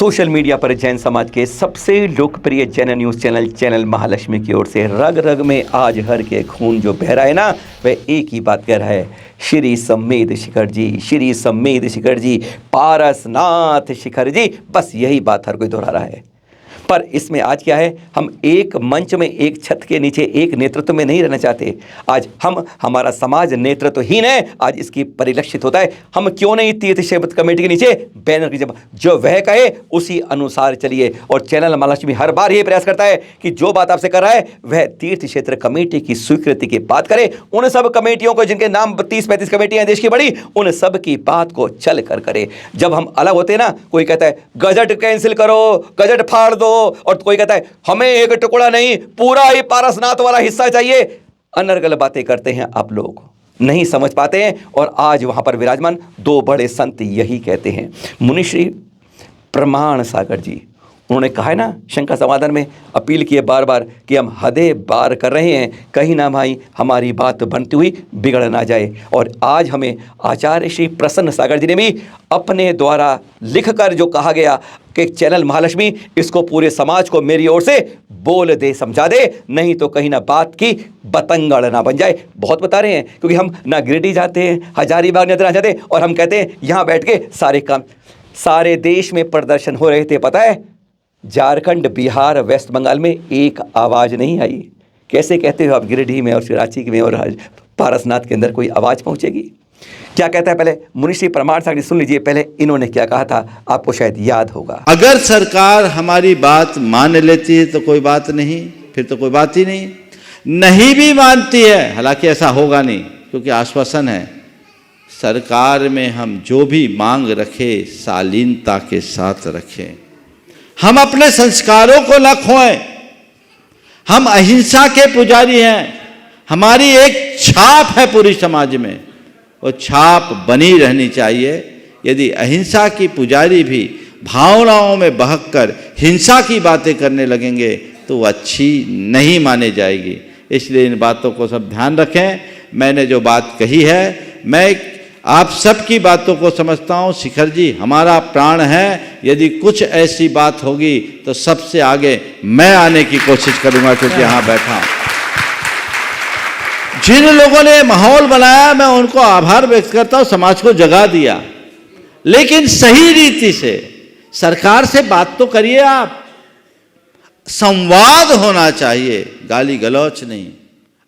Social media पर जैन समाज के सबसे लोकप्रिय जैन न्यूज़ चैनल महालक्ष्मी की ओर से रग रग में आज हर के खून जो बह रहा है ना, वह एक ही बात कह रहा है, श्री संमेद शिखर जी, श्री संमेद शिखर जी, पारसनाथ शिखर जी। बस यही बात हर कोई दोहरा रहा है। पर इसमें आज क्या है, हम एक मंच में, एक छत के नीचे, एक नेतृत्व में नहीं रहना चाहते। आज हमारा समाज नेतृत्वहीन है, आज इसकी परिलक्षित होता है। हम क्यों नहीं तीर्थ क्षेत्र कमेटी के नीचे बैनर की जो वह कहे उसी अनुसार चलिए। और चैनल महालक्ष्मी हर बार ये प्रयास करता है कि जो बात आपसे कर रहा है वह तीर्थ क्षेत्र कमेटी की स्वीकृति की बात करे। उन सब कमेटियों को जिनके नाम 32-35 कमेटियां देश की बड़ी, उन सब की बात को चल कर करे। जब हम अलग होते हैं ना, कोई कहता है गजट कैंसिल करो, गजट फाड़ दो, और कोई कहता है हमें एक टुकड़ा नहीं पूरा ही पारसनाथ वाला हिस्सा चाहिए। अनर्गल बातें करते हैं, आप लोग नहीं समझ पाते हैं। और आज वहां पर विराजमान दो बड़े संत यही कहते हैं। मुनिश्री प्रमाण सागर जी, उन्होंने कहा है ना, शंका समाधान में अपील की है बार बार कि हम हदें पार कर रहे हैं, कहीं ना भाई हमारी बात बनती हुई बिगड़ ना जाए। और आज हमें आचार्य श्री प्रसन्न सागर जी ने भी अपने द्वारा लिखकर जो कहा गया कि चैनल महालक्ष्मी इसको पूरे समाज को मेरी ओर से बोल दे, समझा दे, नहीं तो कहीं ना बात की बतंगड़ ना बन जाए। बहुत बता रहे हैं, क्योंकि हम ना गिरिडीह जाते हैं, हजारीबाग नजर आ जाते, और हम कहते हैं यहाँ बैठ के सारे काम। सारे देश में प्रदर्शन हो रहे थे, पता है, झारखंड, बिहार, वेस्ट बंगाल में एक आवाज़ नहीं आई। कैसे कहते हो आप गिरिडीह में और रांची में और पारसनाथ के अंदर कोई आवाज़ पहुंचेगी? क्या कहता है पहले मुनिश्री प्रमाण सागर जी, सुन लीजिए पहले इन्होंने क्या कहा था, आपको शायद याद होगा। अगर सरकार हमारी बात मान लेती है तो कोई बात नहीं, फिर तो कोई बात ही नहीं। नहीं भी मानती है, हालांकि ऐसा होगा नहीं, क्योंकि आश्वासन है सरकार में हम जो भी मांग रखे शालीनता के साथ रखें। हम अपने संस्कारों को न खोएं। हम अहिंसा के पुजारी हैं। हमारी एक छाप है पूरी समाज में, वो छाप बनी रहनी चाहिए। यदि अहिंसा की पुजारी भी भावनाओं में बहककर हिंसा की बातें करने लगेंगे तो वो अच्छी नहीं मानी जाएगी। इसलिए इन बातों को सब ध्यान रखें। मैंने जो बात कही है, मैं आप सबकी बातों को समझता हूँ। शिखर जी हमारा प्राण है। यदि कुछ ऐसी बात होगी तो सबसे आगे मैं आने की कोशिश करूँगा, क्योंकि यहाँ बैठा हूँ। जिन लोगों ने माहौल बनाया, मैं उनको आभार व्यक्त करता हूँ, समाज को जगा दिया। लेकिन सही रीति से सरकार से बात तो करिए आप। संवाद होना चाहिए, गाली गलौच नहीं,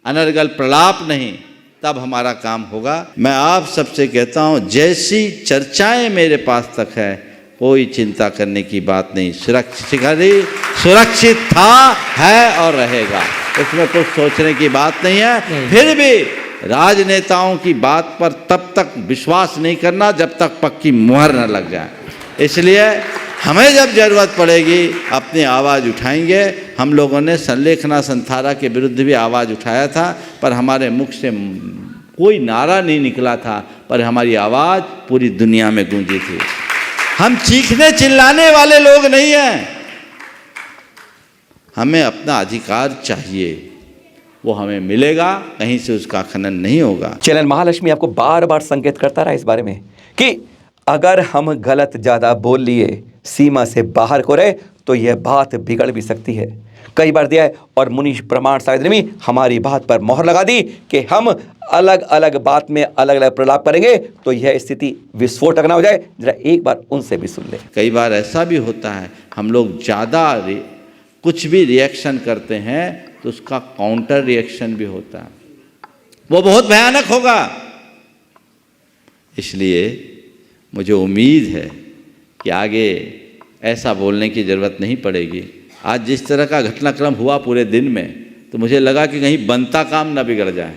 अनर्गल प्रलाप नहीं, तब हमारा काम होगा। मैं आप सबसे कहता हूँ, जैसी चर्चाएं मेरे पास तक है, कोई चिंता करने की बात नहीं। सुरक्षित था, है और रहेगा, इसमें कुछ सोचने की बात नहीं है। फिर भी राजनेताओं की बात पर तब तक विश्वास नहीं करना जब तक पक्की मुहर न लग जाए। इसलिए हमें जब जरूरत पड़ेगी अपनी आवाज़ उठाएंगे। हम लोगों ने संलेखना संथारा के विरुद्ध भी आवाज़ उठाया था, पर हमारे मुख से कोई नारा नहीं निकला था, पर हमारी आवाज़ पूरी दुनिया में गूंजी थी। हम चीखने चिल्लाने वाले लोग नहीं हैं। हमें अपना अधिकार चाहिए, वो हमें मिलेगा, कहीं से उसका खनन नहीं होगा। चैनल महालक्ष्मी आपको बार बार संकेत करता रहा इस बारे में कि अगर हम गलत ज़्यादा बोल लिए, सीमा से बाहर को रहे, तो यह बात बिगड़ भी सकती है। कई बार दिया है, और मुनीश प्रमाण सागर ने भी हमारी बात पर मोहर लगा दी कि हम अलग अलग बात में अलग अलग प्रलाप करेंगे तो यह स्थिति विस्फोटक ना हो जाए। जरा एक बार उनसे भी सुन ले। कई बार ऐसा भी होता है, हम लोग ज़्यादा कुछ भी रिएक्शन करते हैं तो उसका काउंटर रिएक्शन भी होता है, वो बहुत भयानक होगा। इसलिए मुझे उम्मीद है कि आगे ऐसा बोलने की ज़रूरत नहीं पड़ेगी। आज जिस तरह का घटनाक्रम हुआ पूरे दिन में, तो मुझे लगा कि कहीं बनता काम ना बिगड़ जाए।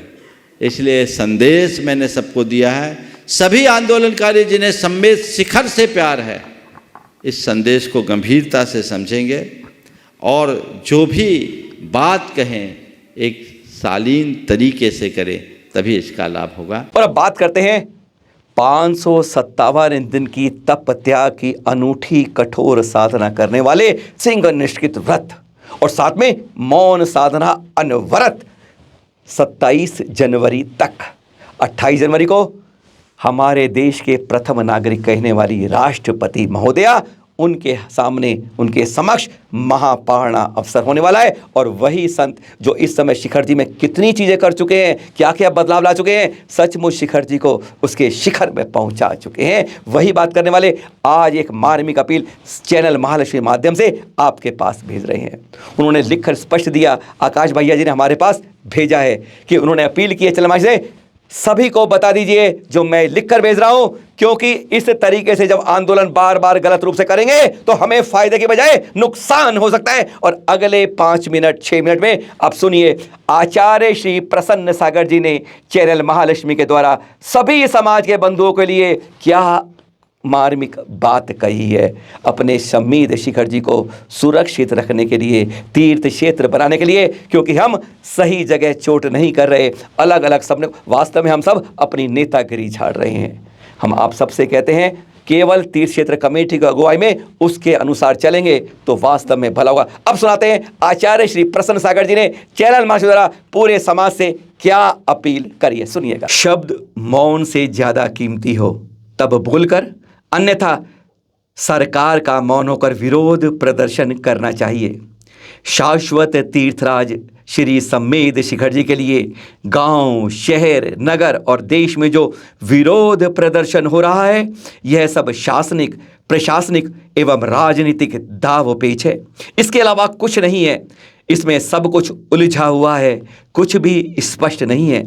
इसलिए संदेश मैंने सबको दिया है। सभी आंदोलनकारी जिन्हें संवेद शिखर से प्यार है, इस संदेश को गंभीरता से समझेंगे और जो भी बात कहें एक शालीन तरीके से करें, तभी इसका लाभ होगा। और अब बात करते हैं 557 दिन की तप त्याग की अनूठी कठोर साधना करने वाले सिंह निष्ठित व्रत, और साथ में मौन साधना अनवरत 27 जनवरी तक। 28 जनवरी को हमारे देश के प्रथम नागरिक कहने वाली राष्ट्रपति महोदया उनके सामने, उनके समक्ष महापारणा अवसर होने वाला है। और वही संत जो इस समय शिखर जी में कितनी चीज़ें कर चुके हैं, क्या क्या बदलाव ला चुके हैं, सचमुच शिखर जी को उसके शिखर में पहुंचा चुके हैं, वही बात करने वाले आज एक मार्मिक अपील चैनल महालक्ष्मी माध्यम से आपके पास भेज रहे हैं। उन्होंने लिखकर स्पष्ट दिया, आकाश भैया जी ने हमारे पास भेजा है कि उन्होंने अपील की है चैनल महालक्ष्मी से, सभी को बता दीजिए जो मैं लिखकर भेज रहा हूं, क्योंकि इस तरीके से जब आंदोलन बार बार गलत रूप से करेंगे तो हमें फायदे के बजाय नुकसान हो सकता है। और अगले 5 मिनट 6 मिनट में अब सुनिए, आचार्य श्री प्रसन्न सागर जी ने चैनल महालक्ष्मी के द्वारा सभी समाज के बंधुओं के लिए क्या मार्मिक बात कही है। अपने सम्मीद शिखर जी को सुरक्षित रखने के लिए, तीर्थ क्षेत्र बनाने के लिए, क्योंकि हम सही जगह चोट नहीं कर रहे, अलग अलग सबने, वास्तव में हम सब अपनी नेतागिरी झाड़ रहे हैं। हम आप सबसे कहते हैं केवल तीर्थ क्षेत्र कमेटी की अगुवाई में उसके अनुसार चलेंगे तो वास्तव में भला होगा। अब सुनाते हैं आचार्य श्री प्रसन्न सागर जी ने चैनल महालक्ष्मी द्वारा पूरे समाज से क्या अपील करिए, सुनिएगा। शब्द मौन से ज्यादा कीमती हो तब बोलकर, अन्यथा सरकार का मौन होकर विरोध प्रदर्शन करना चाहिए। शाश्वत तीर्थराज श्री सम्मेद शिखर जी के लिए गांव, शहर, नगर और देश में जो विरोध प्रदर्शन हो रहा है, यह सब शासनिक, प्रशासनिक एवं राजनीतिक दांवपेच है, इसके अलावा कुछ नहीं है। इसमें सब कुछ उलझा हुआ है, कुछ भी स्पष्ट नहीं है।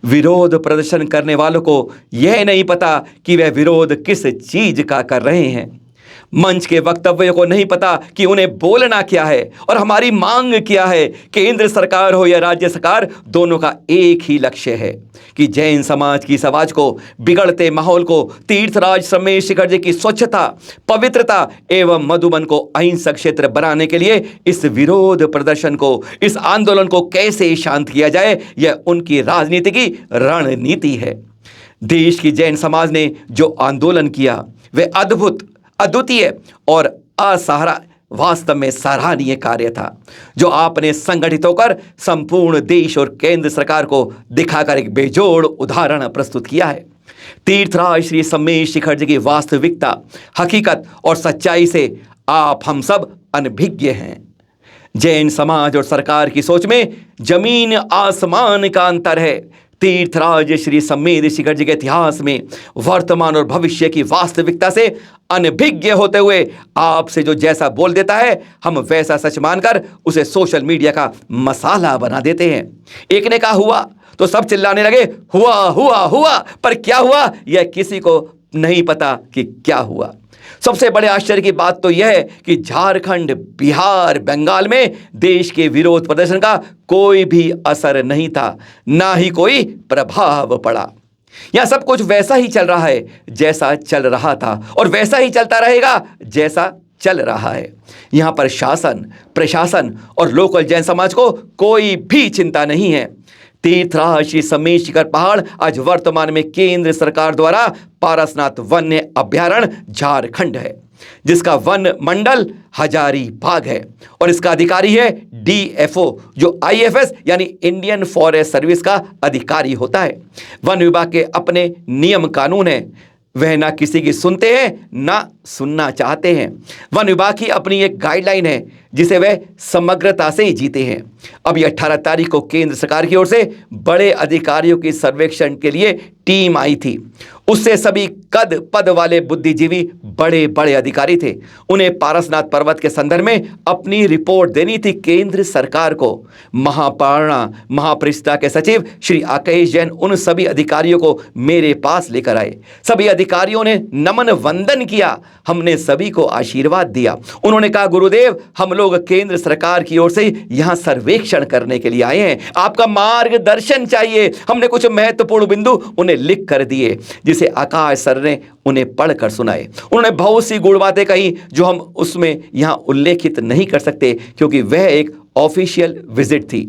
विरोध प्रदर्शन करने वालों को यह नहीं पता कि वह विरोध किस चीज का कर रहे हैं। मंच के वक्तव्यों को नहीं पता कि उन्हें बोलना क्या है और हमारी मांग क्या है। केंद्र सरकार हो या राज्य सरकार, दोनों का एक ही लक्ष्य है कि जैन समाज की समाज को, बिगड़ते माहौल को, तीर्थराज सम्मेद शिखर जी की स्वच्छता, पवित्रता एवं मधुबन को अहिंसक क्षेत्र बनाने के लिए इस विरोध प्रदर्शन को, इस आंदोलन को कैसे शांत किया जाए, यह उनकी राजनीति की रणनीति है। देश की जैन समाज ने जो आंदोलन किया वह अद्भुत, अद्वितीय और असहारा, वास्तव में सराहनीय कार्य था, जो आपने संगठित होकर संपूर्ण देश और केंद्र सरकार को दिखाकर एक बेजोड़ उदाहरण प्रस्तुत किया है। तीर्थराज श्री सम्मेद शिखर जी की वास्तविकता, हकीकत और सच्चाई से आप हम सब अनभिज्ञ हैं। जैन समाज और सरकार की सोच में जमीन आसमान का अंतर है। तीर्थराज श्री सम्मेद शिखर जी के इतिहास में वर्तमान और भविष्य की वास्तविकता से अनभिज्ञ होते हुए आपसे जो जैसा बोल देता है, हम वैसा सच मानकर उसे सोशल मीडिया का मसाला बना देते हैं। एक ने कहा हुआ तो सब चिल्लाने लगे, हुआ हुआ हुआ, पर क्या हुआ यह किसी को नहीं पता कि क्या हुआ। सबसे बड़े आश्चर्य की बात तो यह है कि झारखंड, बिहार, बंगाल में देश के विरोध प्रदर्शन का कोई भी असर नहीं था, ना ही कोई प्रभाव पड़ा। यहां सब कुछ वैसा ही चल रहा है जैसा चल रहा था और वैसा ही चलता रहेगा जैसा चल रहा है। यहां पर शासन, प्रशासन और लोकल जैन समाज को कोई भी चिंता नहीं है। तीर्थराज श्री सम्मेद शिखर पहाड़ आज वर्तमान में केंद्र सरकार द्वारा पारसनाथ वन्य अभ्यारण्य झारखंड है, जिसका वन मंडल हजारीबाग है और इसका अधिकारी है DFO, जो IFS यानी इंडियन फॉरेस्ट सर्विस का अधिकारी होता है। वन विभाग के अपने नियम कानून है, वह ना किसी की सुनते हैं ना सुनना चाहते हैं। वन विभाग की अपनी एक गाइडलाइन है जिसे वह समग्रता से जीते हैं। अब 18 तारीख को केंद्र सरकार की ओर से बड़े अधिकारियों की सर्वेक्षण के लिए टीम आई थी। उससे सभी कद पद वाले बुद्धिजीवी बड़े बड़े अधिकारी थे। उन्हें पारसनाथ पर्वत के संदर्भ में अपनी रिपोर्ट देनी थी केंद्र सरकार को। महापारणा महापरिषदा के सचिव श्री आकेश जैन उन सभी अधिकारियों को मेरे पास लेकर आए। सभी अधिकारियों ने नमन वंदन किया, हमने सभी को आशीर्वाद दिया। उन्होंने कहा, गुरुदेव, हम लोग केंद्र सरकार की ओर से यहां सर्वेक्षण करने के लिए आए हैं, आपका मार्गदर्शन चाहिए। हमने कुछ महत्वपूर्ण बिंदु उन्हें लिख कर दिए जिसे आकाश सर ने उन्हें पढ़कर सुनाए। उन्होंने बहुत सी गुड़ बातें कही जो हम उसमें यहां उल्लेखित नहीं कर सकते क्योंकि वह एक ऑफिशियल विजिट थी।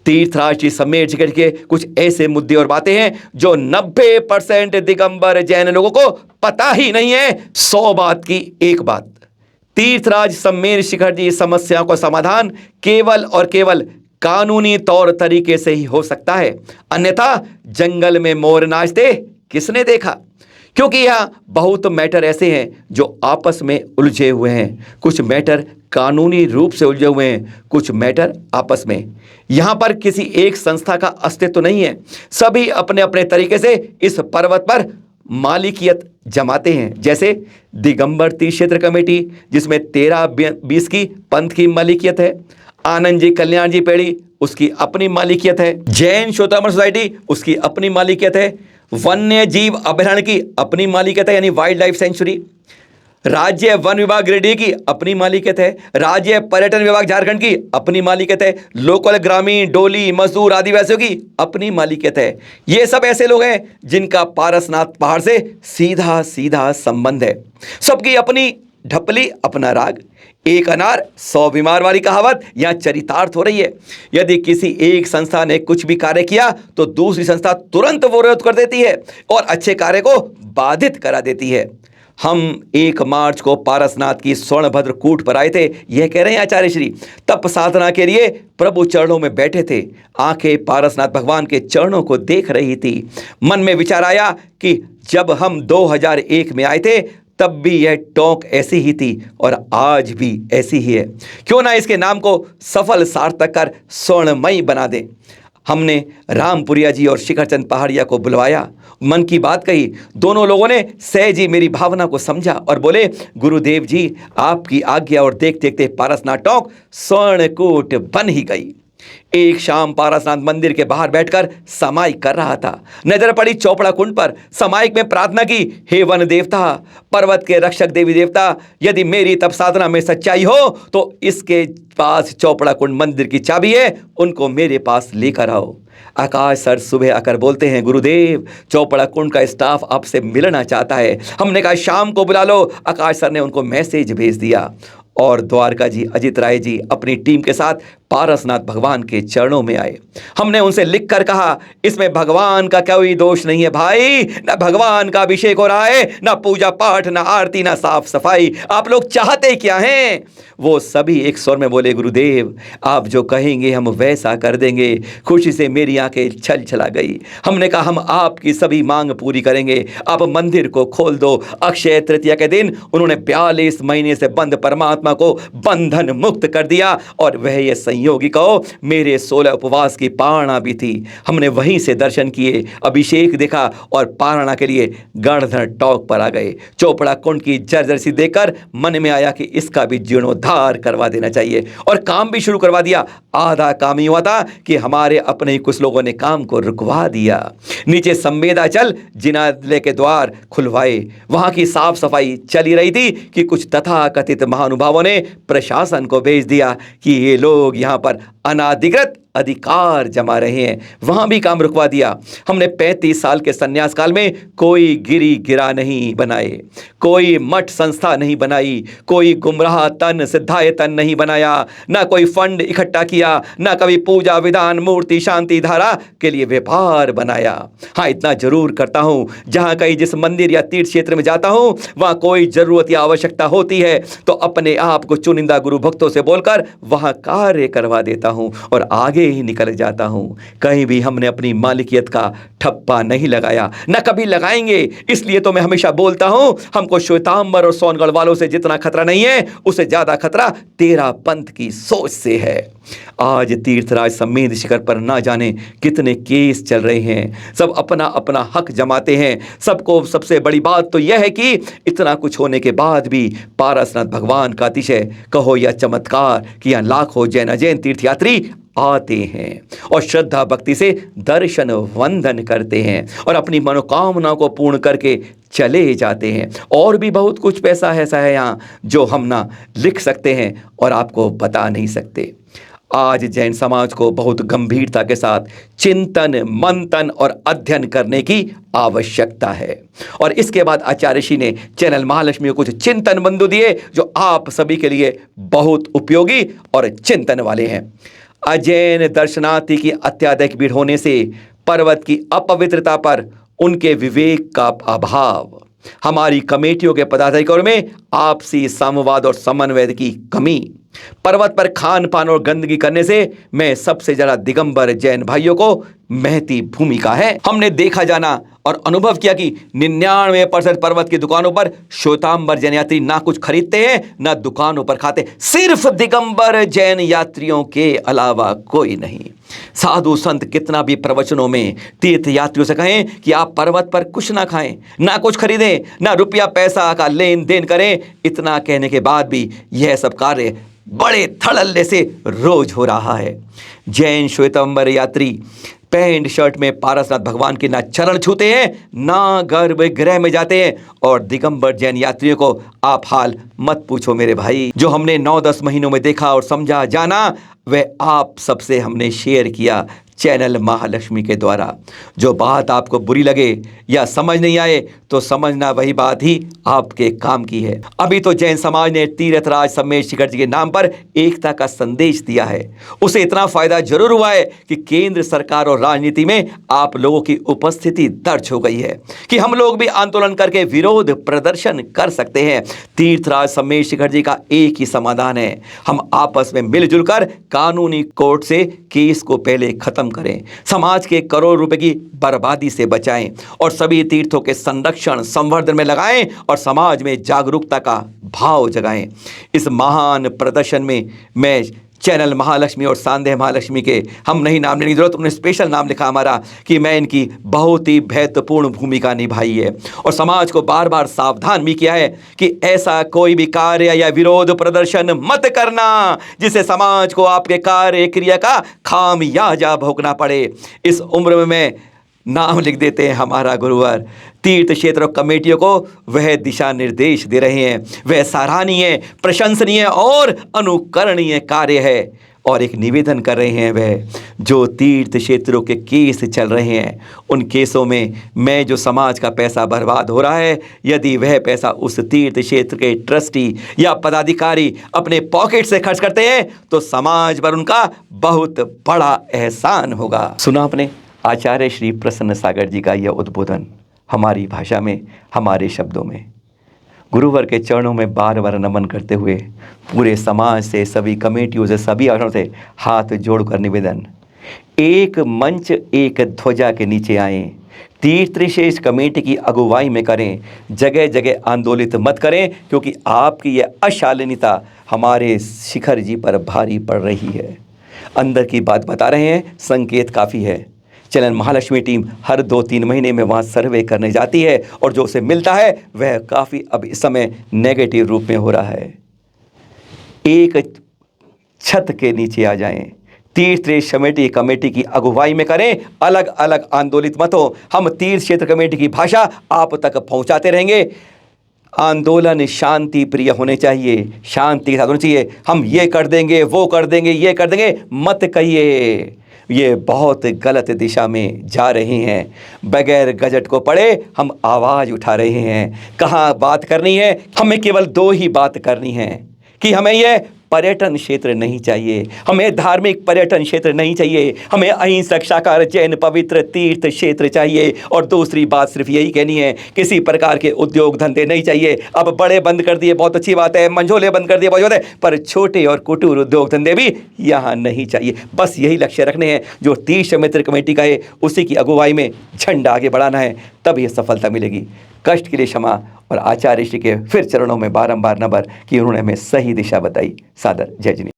तीर्थराज श्री सम्मेद शिखर के कुछ ऐसे मुद्दे और बातें हैं जो 90% दिगंबर जैन लोगों को पता ही नहीं है। 100 बात की एक बात, तीर्थराज सम्मेद शिखर जी समस्याओं का समाधान केवल और केवल कानूनी तौर तरीके से ही हो सकता है, अन्यथा जंगल में मोर नाचते किसने देखा। क्योंकि यहाँ बहुत मैटर ऐसे हैं जो आपस में उलझे हुए हैं। कुछ मैटर कानूनी रूप से उलझे हुए हैं, कुछ मैटर आपस में। यहाँ पर किसी एक संस्था का अस्तित्व नहीं है। सभी अपने अपने तरीके से इस पर्वत पर मालिकियत जमाते हैं। जैसे दिगंबर तीर्थ क्षेत्र कमेटी, जिसमें 13-20 की पंथ की मालिकियत है। आनंद जी कल्याण जी पेड़ी, उसकी अपनी मालिकियत है। जैन श्रोतामण सोसाइटी, उसकी अपनी मालिकियत है। वन्य जीव अभयारण्य की अपनी मालिकियत है, यानी वाइल्ड लाइफ सेंचुरी। राज्य वन विभाग गिरिडीह की अपनी मालिकियत है। राज्य पर्यटन विभाग झारखंड की अपनी मालिकियत है। लोकल ग्रामीण, डोली, मजदूर, आदिवासियों की अपनी मालिकियत है। ये सब ऐसे लोग हैं जिनका पारसनाथ पहाड़ से सीधा सीधा संबंध है। सबकी अपनी ढपली, अपना राग। एक अनार 100 बीमार वाली कहावत यहाँ चरितार्थ हो रही है। यदि किसी एक संस्था ने कुछ भी कार्य किया तो दूसरी संस्था तुरंत वो विरोध कर देती है और अच्छे कार्य को बाधित करा देती है। हम 1 मार्च को पारसनाथ की स्वर्णभद्र कूट पर आए थे, यह कह रहे हैं आचार्य श्री। तप साधना के लिए प्रभु चरणों में बैठे थे। आंखें पारसनाथ भगवान के चरणों को देख रही थी। मन में विचार आया कि जब हम 2001 में आए थे तब भी यह टोंक ऐसी ही थी और आज भी ऐसी ही है। क्यों ना इसके नाम को सफल सार्थक कर स्वर्णमयी बना दें। हमने रामपुरिया जी और शिखरचंद पहाड़िया को बुलवाया, मन की बात कही। दोनों लोगों ने सहज ही मेरी भावना को समझा और बोले, गुरुदेव जी आपकी आज्ञा, और देखते देखते पारसनाथ टोंक स्वर्णकूट बन ही गई। एक शाम पारसनाथ मंदिर के बाहर बैठकर समाइक कर रहा था। नजर पड़ी चौपड़ा कुंड पर। समाइक में प्रार्थना की, हे वन देवता, पर्वत के रक्षक देवी देवता, यदि मेरी तप साधना में सच्चाई हो तो इसके पास चौपड़ा कुंड मंदिर की चाबी है, उनको मेरे पास लेकर आओ। आकाश सर सुबह आकर बोलते हैं, गुरुदेव चौपड़ा कुंड का स्टाफ आपसे मिलना चाहता है। हमने कहा शाम को बुला लो। आकाश सर ने उनको मैसेज भेज दिया और द्वारका जी अजित राय जी अपनी टीम के साथ पारसनाथ भगवान के चरणों में आए। हमने उनसे लिखकर कहा, इसमें भगवान का कोई दोष नहीं है भाई, ना भगवान का अभिषेक हो रहा है, ना पूजा पाठ, ना आरती, ना साफ सफाई। आप लोग चाहते क्या हैं? वो सभी एक स्वर में बोले, गुरुदेव आप जो कहेंगे हम वैसा कर देंगे। खुशी से मेरी आंखें छल छला गई। हमने कहा, हम आपकी सभी मांग पूरी करेंगे, आप मंदिर को खोल दो। अक्षय तृतीया के दिन उन्होंने 42 महीने से बंद परमात्मा को बंधन मुक्त कर दिया और वह ये संयोगी कहो मेरे 16 उपवास की पारणा भी थी। हमने वहीं से दर्शन किए, अभिषेक देखा और पारणा के लिए गणधर टॉक पर आ गए। चौपड़ा कुंड की जर्जर सी देखकर मन में आया कि इसका भी जीर्णोद्धार करवा देना चाहिए और काम भी शुरू करवा दिया। आधा काम ही हुआ था कि हमारे अपने ही कुछ लोगों ने काम को रुकवा दिया। नीचे संवेदाचल जिनालय के द्वार खुलवाए, वहां की साफ सफाई चली रही थी कि कुछ तथाकथित महानुभावों ने प्रशासन को भेज दिया कि ये लोग यहाँ पर अनाधिकृत अधिकार जमा रहे हैं। वहां भी काम रुकवा दिया। हमने 35 साल के संन्यास काल में कोई गिरा नहीं बनाए, कोई मठ संस्था नहीं बनाई, कोई गुमराह तन सिद्धाय तन नहीं बनाया, ना कोई फंड इकट्ठा किया, ना कभी पूजा विधान मूर्ति शांति धारा के लिए व्यापार बनाया। हाँ, इतना जरूर करता हूं, जहां कहीं जिस मंदिर या तीर्थ क्षेत्र में जाता हूं वहां कोई जरूरत या आवश्यकता होती है तो अपने आप को चुनिंदा गुरु भक्तों से बोलकर वहां कार्य करवा देता हूं और आगे ही निकल जाता हूं। कहीं भी हमने अपनी मालिकियत का ठप्पा नहीं लगाया, न कभी लगाएंगे। इसलिए तो मैं हमेशा बोलता हूं, हमको श्वेतांबर और सोनगढ़ वालों से जितना खतरा नहीं है उससे ज्यादा खतरा तेरा पंथ की सोच से है। आज तीर्थराज समेत शिखर पर ना जाने कितने केस चल रहे हैं। सब अपना अपना हक जमाते हैं। सबको सबसे बड़ी बात तो यह है कि इतना कुछ होने के बाद भी पारसनाथ भगवान का अतिशय कहो या चमत्कार कि यहाँ लाखों जैन तीर्थयात्री आते हैं और श्रद्धा भक्ति से दर्शन वंदन करते हैं और अपनी मनोकामना को पूर्ण करके चले जाते हैं। और भी बहुत कुछ पैसा ऐसा है यहाँ जो हम ना लिख सकते हैं और आपको बता नहीं सकते। आज जैन समाज को बहुत गंभीरता के साथ चिंतन मंथन और अध्ययन करने की आवश्यकता है। और इसके बाद आचार्य श्री ने चैनल महालक्ष्मी को कुछ चिंतन बंधु दिए जो आप सभी के लिए बहुत उपयोगी और चिंतन वाले हैं। अजैन दर्शनार्थी की अत्याधिक भीड़ होने से पर्वत की अपवित्रता पर उनके विवेक का अभाव, हमारी कमेटियों के पदाधिकारियों में आपसी संवाद और समन्वय की कमी, पर्वत पर खान पान और गंदगी करने से मैं सबसे ज्यादा दिगंबर जैन भाइयों को महती भूमिका है। हमने देखा जाना और अनुभव किया कि 99% पर्वत की दुकानों पर श्वेतांबर जैन यात्री ना कुछ खरीदते हैं ना दुकानों पर खाते, सिर्फ दिगंबर जैन यात्रियों के अलावा कोई नहीं। साधु संत कितना भी प्रवचनों में तीर्थ यात्रियों से कहें कि आप पर्वत पर कुछ ना खाएं, ना कुछ खरीदें, ना रुपया पैसा का लेन देन करें, इतना कहने के बाद भी यह सब कार्य बड़े धड़ल्ले से रोज हो रहा है। जैन श्वेतांबर यात्री पैंट शर्ट में पारसनाथ भगवान के ना चरण छूते हैं ना गर्भगृह में जाते हैं, और दिगंबर जैन यात्रियों को आप हाल मत पूछो मेरे भाई। जो हमने 9-10 महीनों में देखा और समझा जाना, वह आप सबसे हमने शेयर किया चैनल महालक्ष्मी के द्वारा। जो बात आपको बुरी लगे या समझ नहीं आए तो समझना वही बात ही आपके काम की है। अभी तो जैन समाज ने तीर्थराज सम्मेद शिखर जी के नाम पर एकता का संदेश दिया है। उसे इतना फायदा जरूर हुआ है कि केंद्र सरकार और राजनीति में आप लोगों की उपस्थिति दर्ज हो गई है कि हम लोग भी आंदोलन करके विरोध प्रदर्शन कर सकते हैं। तीर्थराज सम्मेद शिखर जी का एक ही समाधान है, हम आपस में मिलजुल कर कानूनी कोर्ट से केस को पहले खत्म करें, समाज के करोड़ रुपए की बर्बादी से बचाएं और सभी तीर्थों के संरक्षण संवर्धन में लगाएं और समाज में जागरूकता का भाव जगाएं। इस महान प्रदर्शन में मैं चैनल महालक्ष्मी और सांदेह महालक्ष्मी के हम नहीं नाम लेने की जरूरत, उन्होंने स्पेशल नाम लिखा हमारा कि मैं इनकी बहुत ही महत्वपूर्ण भूमिका निभाई है और समाज को बार बार सावधान भी किया है कि ऐसा कोई भी कार्य या विरोध प्रदर्शन मत करना जिससे समाज को आपके कार्य क्रिया का खामियाजा भोगना पड़े। इस उम्र में मैं नाम लिख देते हैं हमारा गुरुवर। तीर्थ क्षेत्र कमेटियों को वह दिशा निर्देश दे रहे हैं, वह सराहनीय, प्रशंसनीय और अनुकरणीय कार्य है। और एक निवेदन कर रहे हैं, वह जो तीर्थ क्षेत्रों के केस चल रहे हैं उन केसों में मैं जो समाज का पैसा बर्बाद हो रहा है, यदि वह पैसा उस तीर्थ क्षेत्र के ट्रस्टी या पदाधिकारी अपने पॉकेट से खर्च करते हैं तो समाज पर उनका बहुत बड़ा एहसान होगा। सुना आपने आचार्य श्री प्रसन्न सागर जी का यह उद्बोधन हमारी भाषा में, हमारे शब्दों में। गुरुवर के चरणों में बार बार नमन करते हुए पूरे समाज से, सभी कमेटियों से, सभी आयोजनों से हाथ जोड़कर निवेदन, एक मंच एक ध्वजा के नीचे आएं, तीर्थविशेष कमेटी की अगुवाई में करें, जगह जगह आंदोलित मत करें क्योंकि आपकी यह अशालीनता हमारे शिखर जी पर भारी पड़ रही है। अंदर की बात बता रहे हैं, संकेत काफ़ी है। चैनल महालक्ष्मी टीम हर 2-3 महीने में वहाँ सर्वे करने जाती है और जो उसे मिलता है वह काफ़ी अब इस समय नेगेटिव रूप में हो रहा है। एक छत के नीचे आ जाएं, तीर्थ कमेटी की अगुवाई में करें, अलग अलग आंदोलित मत हो। हम तीर्थ क्षेत्र कमेटी की भाषा आप तक पहुँचाते रहेंगे। आंदोलन शांति प्रिय होने चाहिए, शांति के साथ होना चाहिए। हम ये कर देंगे, वो कर देंगे, ये कर देंगे मत कहिए, ये बहुत गलत दिशा में जा रहे हैं। बगैर गजट को पढ़े हम आवाज़ उठा रहे हैं। कहाँ बात करनी है, हमें केवल 2 ही बात करनी है कि हमें यह पर्यटन क्षेत्र नहीं चाहिए, हमें धार्मिक पर्यटन क्षेत्र नहीं चाहिए, हमें अहिंसक शाकाहार जैन पवित्र तीर्थ क्षेत्र चाहिए। और दूसरी बात सिर्फ यही कहनी है, किसी प्रकार के उद्योग धंधे नहीं चाहिए। अब बड़े बंद कर दिए, बहुत अच्छी बात है, मंझोले बंद कर दिए, बहुत है, पर छोटे और कुटीर उद्योग धंधे भी यहाँ नहीं चाहिए। बस यही लक्ष्य रखने हैं जो तीर्थ मित्र कमेटी का है, उसी की अगुवाई में झंडा आगे बढ़ाना है, तब यह सफलता मिलेगी। कष्ट के लिए क्षमा और आचार्य श्री के फिर चरणों में बारंबार नमन कि उन्होंने हमें सही दिशा बताई। सादर जय जिनेन्द्र।